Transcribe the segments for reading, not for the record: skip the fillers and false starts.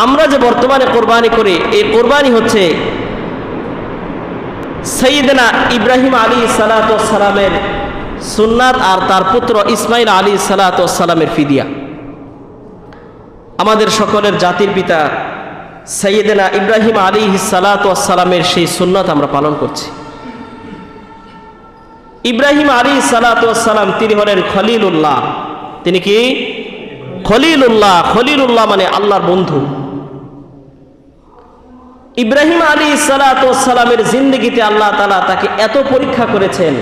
আমরা যে বর্তমানে কোরবানি করি, এই কোরবানি হচ্ছে সাইয়েদনা ইব্রাহিম আলাইহিসসালাতু ওয়াসসালামের সুন্নাত আর তার পুত্র ইসমাইল আলাইহিসসালাতু ওয়াসসালামের ফিদিয়া। আমাদের সকলের জাতির পিতা সাইয়েদনা ইব্রাহিম আলাইহিসসালাতু ওয়াসসালামের সেই সুন্নাত আমরা পালন করছি। ইব্রাহিম আলাইহিসসালাতু ওয়াসসালাম তিনি হলেন খলিলুল্লাহ। তিনি কি খলিলুল্লাহ? খলিলুল্লাহ মানে আল্লাহর বন্ধু। ইব্রাহিম আলাইহিসসালাতু ওয়াসসালামের জিন্দেগিতে আল্লাহ তাআলা তাকে এত পরীক্ষা করেছেন,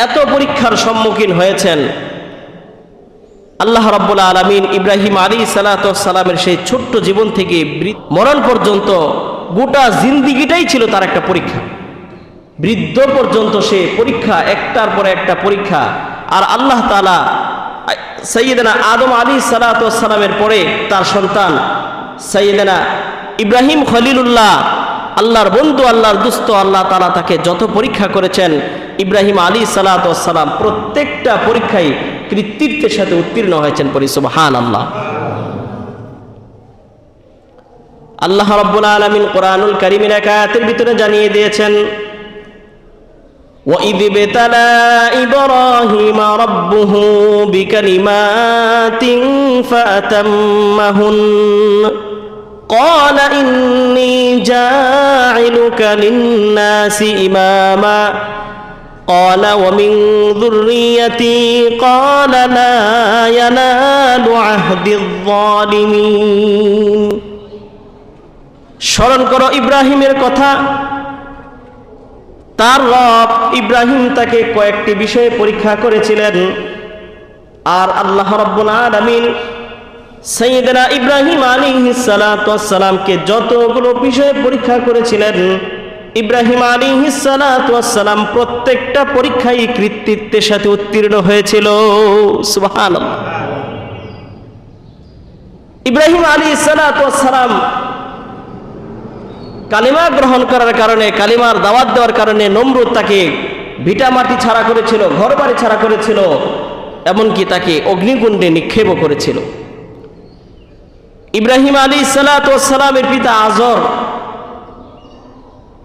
এত পরীক্ষার সম্মুখীন হয়েছেন। আল্লাহ রাব্বুল আলামিন ইব্রাহিম আলাইহিসসালাতু ওয়াসসালামের সেই ছোট্ট জীবন থেকে মরণ পর্যন্ত গোটা জিন্দেগিটাই ছিল তার একটা পরীক্ষা। বৃদ্ধ পর্যন্ত সে পরীক্ষা, একটার পর একটা পরীক্ষা। আর আল্লাহ তাআলা সাইয়েদনা আদম আলাইহিসসালাতু ওয়াসসালামের পরে তার সন্তান সাইয়েদনা ইব্রাহিম খলিলুল্লাহ, আল্লাহর বন্ধু, আল্লাহর দুস্থ, আল্লাহ তাআলা তাকে যত পরীক্ষা করেছেন, ইব্রাহিম আলাইহিসসালাতু ওয়াসসালাম প্রত্যেকটা পরীক্ষায় কৃতিত্বের সাথে উত্তীর্ণ হয়েছেন। পড়ি সুবহানাল্লাহ। আল্লাহ রাব্বুল আলামিন কোরআনুল কারীমের এক আয়াতের ভিতরে জানিয়ে দিয়েছেন, وَإِذِ ابْتَلَى إِبْرَاهِيمَ رَبُّهُ بِكَلِمَاتٍ فَأَتَمَّهُنَّ قَالَ إِنِّي جَاعِلُكَ لِلنَّاسِ إِمَامًا قَالَ وَمِنْ ذُرِّيَّتِي قَالَ لَا يَنَالُ عَهْدِ الظَّالِمِينَ। স্মরণ করো ইব্রাহিমের কথা। তার রব ইব্রাহিম তাকে কয়েকটি বিষয়ে পরীক্ষা করেছিলেন। আর আল্লাহ রাব্বুল আলামিন সাইয়েদনা ইব্রাহিম আলাইহিসসালাতু ওয়াসসালামকে যতগুলো বিষয়ে পরীক্ষা করেছিলেন, ইব্রাহিম আলাইহিসসালাতু ওয়াসসালাম প্রত্যেকটা পরীক্ষায় কৃতিত্বের সাথে উত্তীর্ণ হয়েছিল। সুবহানাল্লাহ। ইব্রাহিম আলাইহিসসালাতু ওয়াসসালাম কালিমা গ্রহণ করার কারণে, কালিমার দাওয়াত দেওয়ার কারণে নমরুদ তাকে ভিটামাটি ছাড়া করেছিল, ঘরবাড়ি ছাড়া করেছিল, এমনকি তাকে অগ্নিকুণ্ডে নিক্ষেপও করেছিল। ইব্রাহিম আলাইহিসসালাতু ওয়াসসালামের পিতা আজর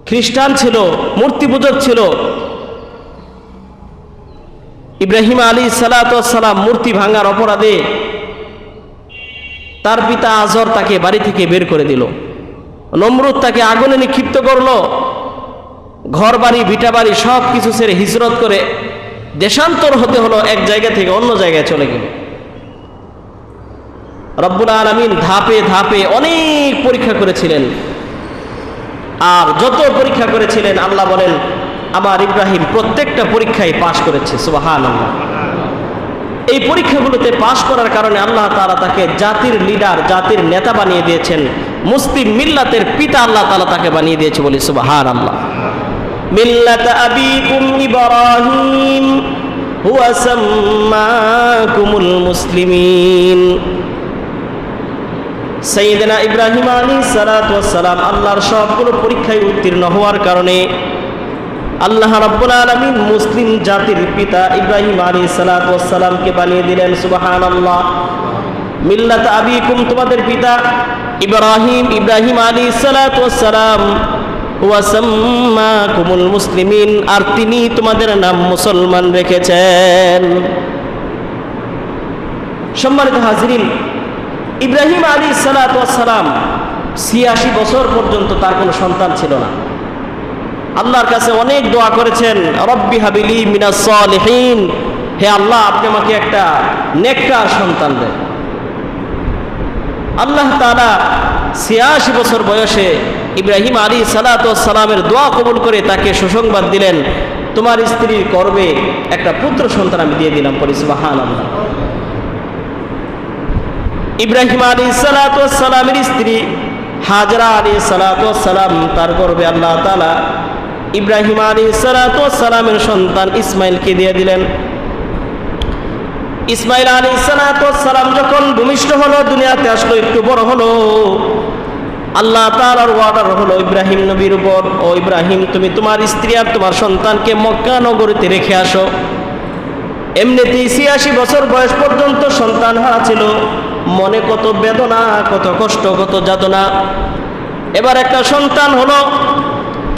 খ্রিস্টান ছিল, মূর্তি পূজক ছিল। ইব্রাহিম আলাইহিসসালাতু ওয়াসসালাম মূর্তি ভাঙার অপরাধে তার পিতা আজর তাকে বাড়ি থেকে বের করে দিল। নমরুদ তাকে আগুনে নিক্ষিপ্ত করলো। ঘর বাড়ি, ভিটা বাড়ি সব কিছু ছেড়ে হিজরত করে দেশান্তর হতে হলো, এক জায়গা থেকে অন্য জায়গায় চলে গেল। রব্বুল আলামিন ধাপে ধাপে অনেক পরীক্ষা করেছিলেন। আর যত পরীক্ষা করেছিলেন, আল্লাহ বলেন আমার ইব্রাহিম প্রত্যেকটা পরীক্ষায় পাশ করেছে। সুবহানাল্লাহ। এই পরীক্ষাগুলোতে পাশ করার কারণে আল্লাহ তাআলা তাকে জাতির লিডার, জাতির নেতা বানিয়ে দিয়েছেন। মুসলিম মিল্লাতের পিতা আল্লাহ তাআলা তাকে বানিয়ে দিয়েছে। বলি সুবহানাল্লাহ। মিল্লাত আবিকুম ইব্রাহিম হুয়া সাম্মাকুমুল মুসলিমিন। সাইয়েদনা ইব্রাহিম আলাইহিসসালাতু ওয়াসসালাম আল্লাহর সবগুলো পরীক্ষায় উত্তীর্ণ হওয়ার কারণে আল্লাহ রাব্বুল আলামিন মুসলিম জাতির পিতা ইব্রাহিম আলাইহিসসালাতু ওয়াসসালামকে বানিয়ে দিলেন। সুবহানাল্লাহ। মিল্লাত আবিকুম, তোমাদের পিতা ইব্রাহিম, ইব্রাহিম আলাইহিসসালাতু ওয়াসসালাম ওয়া সাম্মাকুমুল মুসলিমিন, আর তিনি তোমাদের নাম মুসলমান রেখেছেন। সম্মানিত হাজিরিন, ইব্রাহিম আলাইহিসসালাতু ওয়াসসালাম ৮৬ বছর পর্যন্ত তার কোনো সন্তান ছিল না। আল্লাহর কাছে অনেক দোয়া করেছেন, রব্বি হাবিলি মিনাস সালিহিন, হে আল্লাহ আপনি আমাকে একটা নেককার সন্তান দেন। আল্লাহ তাআলা ৮৬ বছর বয়সে ইব্রাহিম আলাইহিসসালাতু ওয়াসসালামের দোয়া কবুল করে তাকে সুসংবাদ দিলেন, তোমার স্ত্রীর গর্ভে একটা পুত্র সন্তান আমি দিয়ে দিলাম। পড়ি সুবহানাল্লাহ। ইব্রাহিম আলাইহিসসালাতু ওয়াসসালামের স্ত্রী হাজরা আলাইহিসসালাতু ওয়াসসালাম, তার গর্ভে আল্লাহ তাআলা ইব্রাহিম আলাইহিসসালাতু ওয়াসসালামের সন্তান ইসমাইলকে দিয়ে দিলেন। ইসমাইল আলাইহিসসালাতু ওয়াসসালাম যখন ভূমিষ্ঠ হলো, দুনিয়াতে আসলো, একটু বড় হলো, আল্লাহ তাআলার ওয়ার্ডার হলো ইব্রাহিম নবীর উপর, ও ইব্রাহিম তুমি তোমার স্ত্রী আর তোমার সন্তানকে মক্কা নগরীতে রেখে আসো। এমনিতেই ৮৬ বছর বয়স পর্যন্ত সন্তান হারা ছিল। মনে কত বেদনা, কত কষ্ট, কত যাতনা। এবার একটা সন্তান হলো,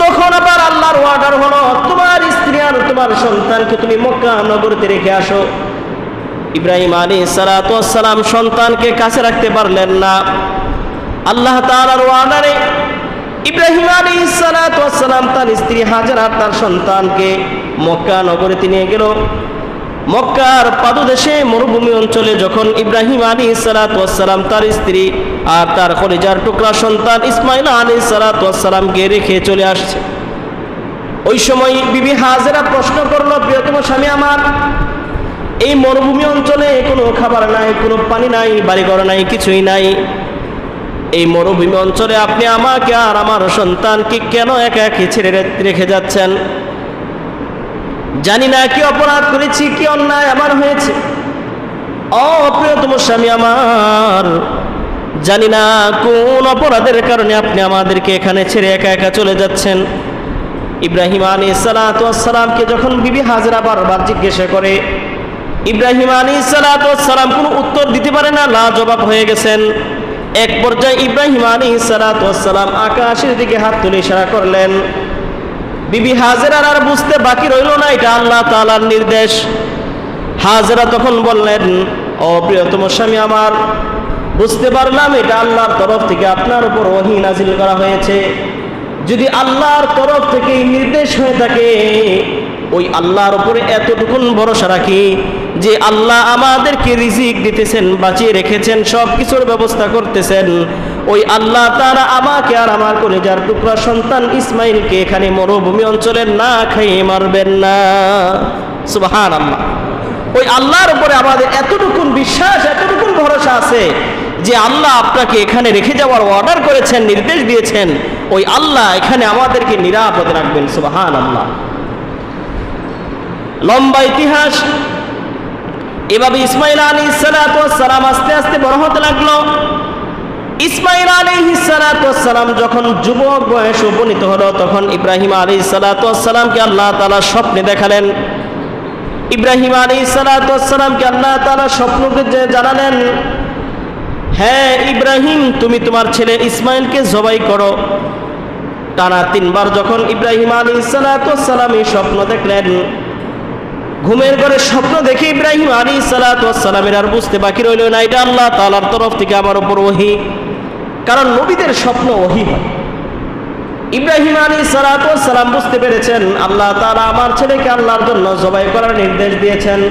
তখন আবার আল্লাহর ওয়ার্ডার হলো তোমার স্ত্রী আর তোমার সন্তানকে তুমি মক্কা নগরীতে রেখে আসো। ইব্রাহিম আলাইহিস সালাতু ওয়াস সালাম সন্তানকে কাছে রাখতে পারলেন না। আল্লাহ তাআলার ওয়ার্ডারে ইব্রাহিম আলাইহিস সালাতু ওয়াস সালাম তার স্ত্রী হাজেরা তার সন্তানকে মক্কা নগরীতে নিয়ে গেল। মক্কার পাদদেশে মরুভূমি অঞ্চলে যখন ইব্রাহিম আলাইহিস সালাতু ওয়াস সালাম তার স্ত্রী আর তার কলিজার টুকরা সন্তান ইসমাঈল আলাইহিস সালাতু ওয়াস সালামকে রেখে চলে আসছে, ওই সময় বিবি হাজেরা প্রশ্ন করলো, প্রিয়তম স্বামী আমার, এই মরুভূমি অঞ্চলে কোনো খাবার নাই, কোনো পানি নাই, বাড়িঘর নাই, কিছুই নাই, এই মরুভূমি অঞ্চলে আপনি আমাকে আর আমার সন্তানকে কেন একা একা ছেড়ে রেখে যাচ্ছেন? জানি না কি অপরাধ করেছি, কি অন্যায় আমার হয়েছে। প্রিয়তম স্বামী আমার, জানি না কোন অপরাধের কারণে আপনি আমাদেরকে এখানে ছেড়ে একা একা চলে যাচ্ছেন। ইব্রাহিম আলাইহিস সালাতু ওয়াস সালামকে যখন বিবি হাজেরা বারবার জিজ্ঞাসা করে, ইব্রাহিম আলাইহিস সালাতু ওয়াস সালাম কোনো উত্তর দিতে পারে না, লাজবাব হয়ে গেছেন। এক পর্যায়ে ইব্রাহিম আলাইহিস সালাতু ওয়াস সালাম আকাশের দিকে হাত তুলে ইশারা করলেন। বিবি হাজেরার আর বুঝতে বাকি রইল না এটা আল্লাহ তাআলার নির্দেশ। হাজেরা তখন বললেন, ও প্রিয়তম স্বামী আমার, বুঝতে পারলাম এটা আল্লাহর তরফ থেকে আপনার উপর ওহী নাজিল করা হয়েছে। যদি আল্লাহর তরফ থেকে নির্দেশ হয়ে থাকে, ওই আল্লাহর উপরে এতটুকুন ভরসা রাখি যে আল্লাহ আমাদেরকে রিজিক দিতেছেন, বাঁচিয়ে রেখেছেন, সব কিছুর ব্যবস্থা করতেছেন। ওই আল্লাহ তাআলা আমাকে আর আমার কলিজার টুকরা সন্তান ইসমাইলকে এখানে মরুভূমি অঞ্চলে না খাইয়ে মারবেন না। সুবহানাল্লাহ। ওই আল্লাহর উপরে আমাদের এতটুকুন বিশ্বাস, এতটুকুন ভরসা আছে যে আল্লাহ আপনাকে এখানে রেখে যাওয়ার অর্ডার করেছেন, নির্দেশ দিয়েছেন, ওই আল্লাহ এখানে আমাদেরকে নিরাপদে রাখবেন। সুবহানাল্লাহ। লম্বা ইতিহাস। এভাবে ইসমাঈল আলাইহিস সালাতু ওয়াস সালাম আস্তে আস্তে বড় হতে লাগলো। ইসমাঈল আলাইহিস সালাতু ওয়াস সালাম যখন যুবক বয়সে উপনীত হলো, তখন ইব্রাহিম আলাইহিস সালাতু ওয়াস সালামকে আল্লাহ তাআলা স্বপ্নে দেখালেন। ইব্রাহিম আলাইহিস সালাতু ওয়াস সালামকে আল্লাহ তাআলা স্বপ্নকে জানালেন, হ্যাঁ ইব্রাহিম, তুমি তোমার ছেলে ইসমাঈলকে জবাই করো। টানা 3 বার যখন ইব্রাহিম আলাইহিস সালাতু ওয়াস সালাম এই স্বপ্ন দেখলেন, ঘুমের ঘরে স্বপ্ন দেখে ইব্রাহিম আলাইহিস সালাতু ওয়াস সালামের আর বুঝতে বাকি রইল না এটা আল্লাহ তাআলার তরফ থেকে আমার উপর ওহী। কারণ নবীদের স্বপ্ন ওহী হয়। ইব্রাহিম আলাইহিস সালাতু ওয়াস সালাম বুঝতে পেরেছেন আল্লাহ তাআলা আমার ছেলেকে আল্লাহর জন্য জবাই করার নির্দেশ দিয়েছেন।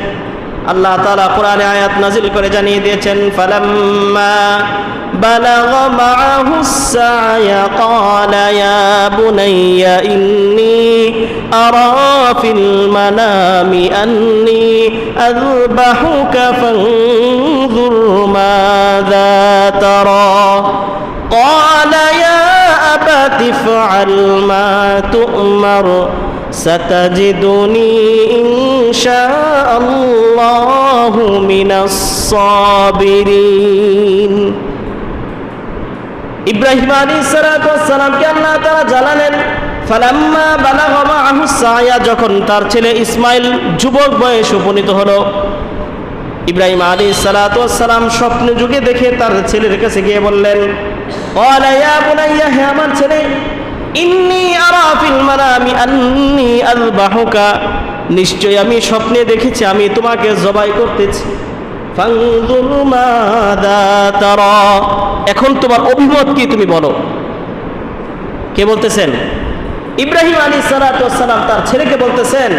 আল্লাহ তাআলা কোরআনে আয়াত নাজিল করে জানিয়ে দিয়েছেন, ফালাম্মা বালাগা মাআহুস সা'য়া ক্বালা ইয়া বুনাইয়া ইন্নী আরা ফিল মানামি আন্নী আযবাহুকা ফানজুর মাযা তারা ক্বালা ইয়া আবাতি ইফআল মা তু'মার সাতাজিদুনি ইনশাআল্লাহু মিনাস সাবিরিন। ইব্রাহিম আলাইহিস সালাতু ওয়াস সালামকে আল্লাহ তাআলা জানালেন, ফালাম্মা বালাগা মাআহুস সা'য়া, যখন তার ছেলে ইসমাঈল যুবক বয়সে উপনীত হলো, ইব্রাহিম আলাইহিস সালাতু ওয়াস সালাম স্বপ্নে যুগে দেখে তার ছেলের কাছে গিয়ে বললেন, ক্বালা ইয়া বুনাইয়া, হে আমার ছেলে, ইন্নী আরা ফিল মানামি আন্নী আযবাহুকা, নিশ্চয় আমি স্বপ্নে দেখেছি আমি তোমাকে জবাই করতেছি। ফানজুর মাযা তারা, এখন তোমার অভিমত কি তুমি বলো। কে বলতেছেন? ইব্রাহিম আলাইহিস সালাতু ওয়াস সালাম তার ছেলেকে বলতেছেন,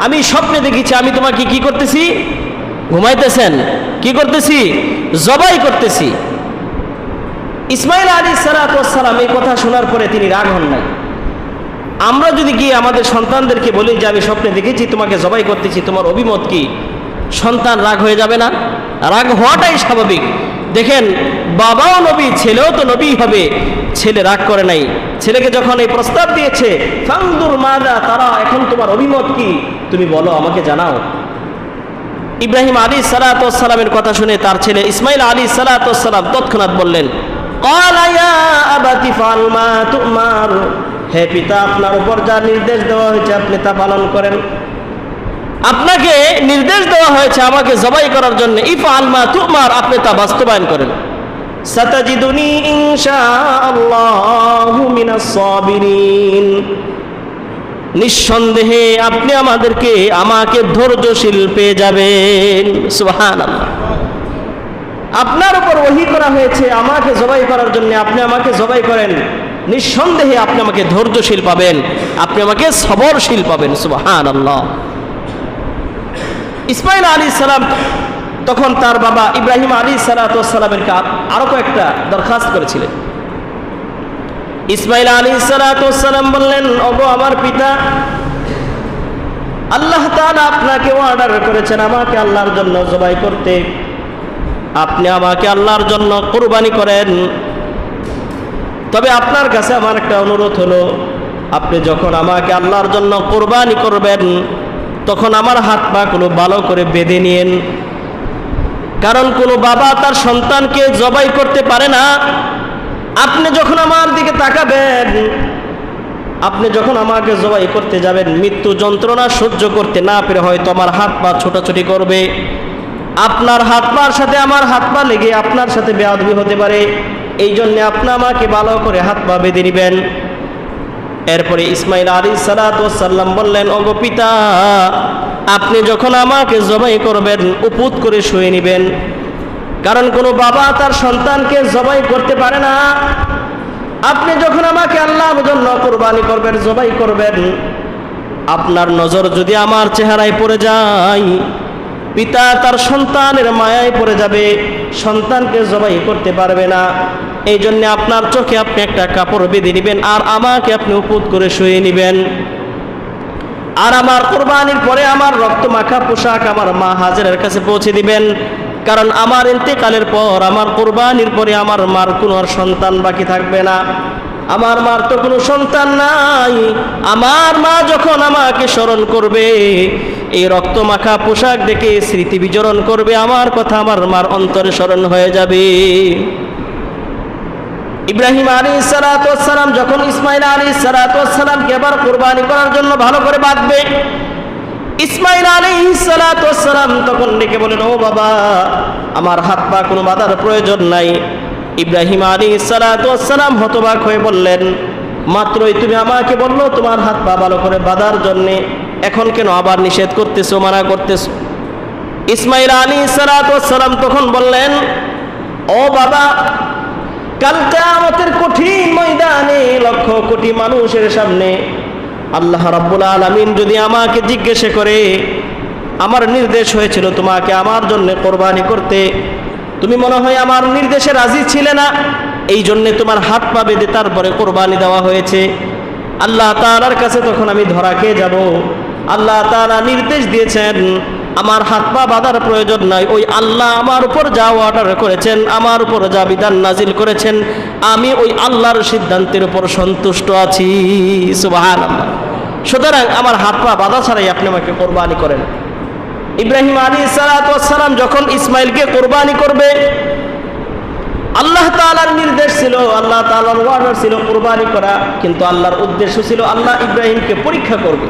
আমি স্বপ্নে দেখেছি আমি তোমাকে কি করতেছি? ঘুমাইতেছেন? কি করতেছি? জবাই করতেছি। ইসমাঈল আলাইহিস সালাতু ওয়াস সালাম এই কথা শোনার পরে তিনি রাগ হন নাই। আমরা যদি গিয়ে আমাদের সন্তানদেরকে বলি যে আমি স্বপ্নে দেখেছি তোমাকে জবাই করতেছি, তোমার অভিমত কি? সন্তান রাগ হয়ে যাবে না? রাগ হওয়াটাই স্বাভাবিক। দেখেন, বাবাও নবী, ছেলেও তো নবী হবে। ছেলে রাগ করে নাই। ছেলেকে যখন এই প্রস্তাব দিয়েছে, ফানজুর মাযা তারা, এখন তোমার অভিমত কি তুমি বলো, আমাকে জানাও। ইব্রাহিম আলাইহিস সালাতু ওয়াস সালামের কথা শুনে তার ছেলে ইসমাঈল আলাইহিস সালাতু ওয়াস সালাম তৎক্ষণাৎ বললেন, ক্বালা ইয়া আবাতি ইফআল মা তু'মার, হে পিতা, আপনার উপর যা নির্দেশ দেওয়া হয়েছে আপনি তা পালন করেন। আপনাকে নির্দেশ দেওয়া হয়েছে আমাকে জবাই করার জন্য, ইফআল মা তুমার, আপনি তা বাস্তবায়ন করেন। সাতাজিদুনি ইনশাআল্লাহু মিনাস সাবিরিন, নিঃসন্দেহে আপনি আমাকে ধৈর্যশীল পেয়ে যাবেন। সুবহানাল্লাহ। আপনার উপর ওহী করা হয়েছে আমাকে জবাই করার জন্য, আপনি আমাকে জবাই করেন, নিঃসন্দেহে আপনি আমাকে ধৈর্যশীল পাবেন, আপনি আমাকে সবরশীল পাবেন। সুবহানাল্লাহ। ইসমাঈল আলাইহিস সালাম তখন তার বাবা ইব্রাহিম আলাইহিস সালামের আরো কয়েকটা দরখাস্ত করেছিলেন। ইসমাঈল আলাইহিস সালাম বললেন, ওগো আমার পিতা, আল্লাহ তাআলা আপনাকে অর্ডার করেছেন আমাকে আল্লাহর জন্য জবাই করতে, আপনি আমাকে আল্লাহর জন্য কুরবানি করেন। তবে আপনার কাছে আমার একটা অনুরোধ হলো, আপনি যখন আমাকে আল্লাহর জন্য কুরবানি করবেন তখন আমার হাত পা গুলো ভালো করে বেঁধে নিয়েন, কারণ কোনো বাবা তার সন্তানকে জবাই করতে পারে না। আপনি যখন আমার দিকে তাকাবেন, আপনি যখন আমাকে জবাই করতে যাবেন, মৃত্যু যন্ত্রণা সহ্য করতে না পেরে হয়তো আমার হাত পা ছোটাছুটি করবে, আপনার হাত পার সাথে আমার হাত পা লেগে আপনার সাথে বেয়াদবি হতে পারে, এই জন্য আপনি আমাকে ভালো করে হাত পা বেঁধে নেবেন। এরপরে ইসমাঈল আলাইহিস সালাম বললেন, ওগো পিতা, আপনি যখন আমাকে জবাই করবেন উপুত করে শুয়ে নেবেন, কারণ কোনো বাবা তার সন্তানকে জবাই করতে পারে না। আপনি যখন আমাকে আল্লাহর জন্য কুরবানি করবেন, জবাই করবেন, আপনার নজর যদি আমার চেহারায় পড়ে যায়, পিতা তার সন্তানের মায়ায় পড়ে যাবে, সন্তানকে জবাই করতে পারবে না। এই জন্য আপনার চোখে আপনি একটা কাপড় বেঁধে নেবেন আর আমাকে আপনি উপুত করে শুয়ে নেবেন। আর আমার কুরবানির পরে আমার রক্ত মাখা পোশাক আমার মা হাজেরার কাছে পৌঁছে দিবেন, কারণ আমার ইন্তেকালের পর, আমার কুরবানির পরে আমার মার কোনো আর সন্তান বাকি থাকবে না। আমার মার তো কোনো সন্তান নাই। আমার মা যখন আমাকে স্মরণ করবে, এই রক্ত মাখা পোশাক দেখে স্মৃতি বিজরণ করবে, আমার কথা আমার মার অন্তরে স্মরণ হয়ে যাবে। ইব্রাহিম আলাইহিস সালাম যখন ইসমাঈল আলাইহিস সালামকে আবার কুরবানি করার জন্য ভালো করে বাঁধবে, ইসমাঈল আলাইহিস সালাম তখন ডেকে বলেন, ও বাবা, আমার হাত পা কোনো বাঁধার প্রয়োজন নাই। ইব্রাহিম আলাইহিস সালাম হতবাক হয়ে বললেন, মাত্রই তুমি আমাকে বললো তোমার হাত পা ভালো করে বাঁধার জন্যে, এখন কেন আবার নিষেধ করতেছো, মানা করতেছো? ইসমাঈল আলাইহিস সালাম তখন বললেন, ও বাবা, কাল কিয়ামতের কঠিন ময়দানে লক্ষ কোটি মানুষের সামনে আল্লাহ রাব্বুল আলামিন যদি আমাকে জিজ্ঞেস করে, আমার নির্দেশ হয়েছিল তোমাকে আমার জন্য কুরবানি করতে, তুমি মনে হয় আমার নির্দেশে রাজি ছিলে না, এই জন্য তোমার হাত পা বেঁধে তারপরে কুরবানি দেওয়া হয়েছে। আল্লাহ তাআলার কাছে তখন আমি ধরা খেয়ে যাব। আল্লাহ তাআলা নির্দেশ দিয়েছেন আমার হাত পা বাঁধার প্রয়োজন নাই, ওই আল্লাহ আমার উপর যা অর্ডার করেছেন, আমার উপর যা বিধান নাজিল করেছেন, আমি ওই আল্লাহর সিদ্ধান্তের উপর সন্তুষ্ট আছি। সুবহানাল্লাহ। সুতরাং আমার হাত পা বাঁধা ছাড়াই আপনি আমাকে কুরবানি করেন। ইব্রাহিম আলাইহিস সালাম যখন ইসমাইলকে কুরবানি করবে, আল্লাহ তাআলার নির্দেশ ছিল, আল্লাহ তাআলার অর্ডার ছিল কুরবানি করা, কিন্তু আল্লাহর উদ্দেশ্য ছিল আল্লাহ ইব্রাহিমকে পরীক্ষা করবে।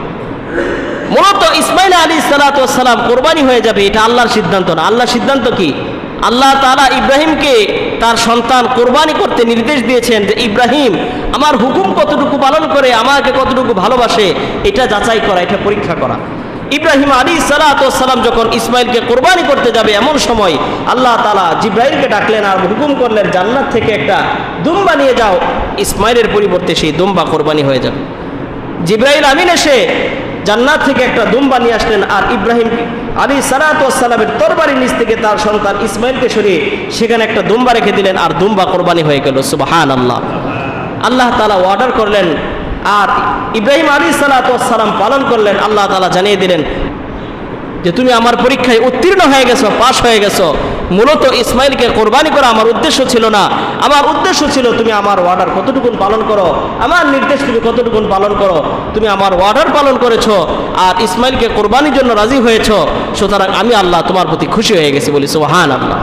মূলত ইসমাঈল আলাইহিস সালাম কুরবানি হয়ে যাবে, এটা আল্লাহর সিদ্ধান্ত না। আল্লাহর সিদ্ধান্ত কি? আল্লাহ তাআলা ইব্রাহিমকে তার সন্তান কুরবানি করতে নির্দেশ দিয়েছেন যে ইব্রাহিম আমার হুকুম কতটুকু পালন করে, আমাকে কতটুকু ভালোবাসে, এটা যাচাই করা, এটা পরীক্ষা করা। ইব্রাহিম আলাইহিস সালাম যখন ইসমাইলকে কুরবানি করতে যাবে, এমন সময় আল্লাহ তাআলা জিব্রাইলকে ডাকলেন আর হুকুম করলেন, জান্নাত থেকে একটা দুম্বা নিয়ে যাও, ইসমাইলের পরিবর্তে সেই দুম্বা কুরবানি হয়ে যাবে। জিব্রাইল আমিন এসে জান্নাত থেকে একটা দুম্বা নিয়ে আসলেন আর ইব্রাহিম আলাইহিস সালামের তরবারির নিচ থেকে তার সন্তান ইসমাইলকে সরিয়ে সেখানে একটা দুম্বা রেখে দিলেন আর দুম্বা কুরবানি হয়ে গেল। সুবহানাল্লাহ। আল্লাহ তাআলা অর্ডার করলেন আর ইব্রাহিম আলাইহিস সালাম পালন করলেন। আল্লাহ তাআলা জানিয়ে দিলেন যে তুমি আমার পরীক্ষায় উত্তীর্ণ হয়ে গেছো, পাশ হয়ে গেছো। মূলত ইসমাইলকে কোরবানি করা আমার উদ্দেশ্য ছিল না, আমার উদ্দেশ্য ছিল তুমি আমার অর্ডার কতটুকু পালন করো, আমার নির্দেশ তুমি কতটুকু পালন করো। তুমি আমার অর্ডার পালন করেছো আর ইসমাইলকে কোরবানির জন্য রাজি হয়েছো, সুতরাং আমি আল্লাহ তোমার প্রতি খুশি হয়ে গেছি বলি সুবহানাল্লাহ।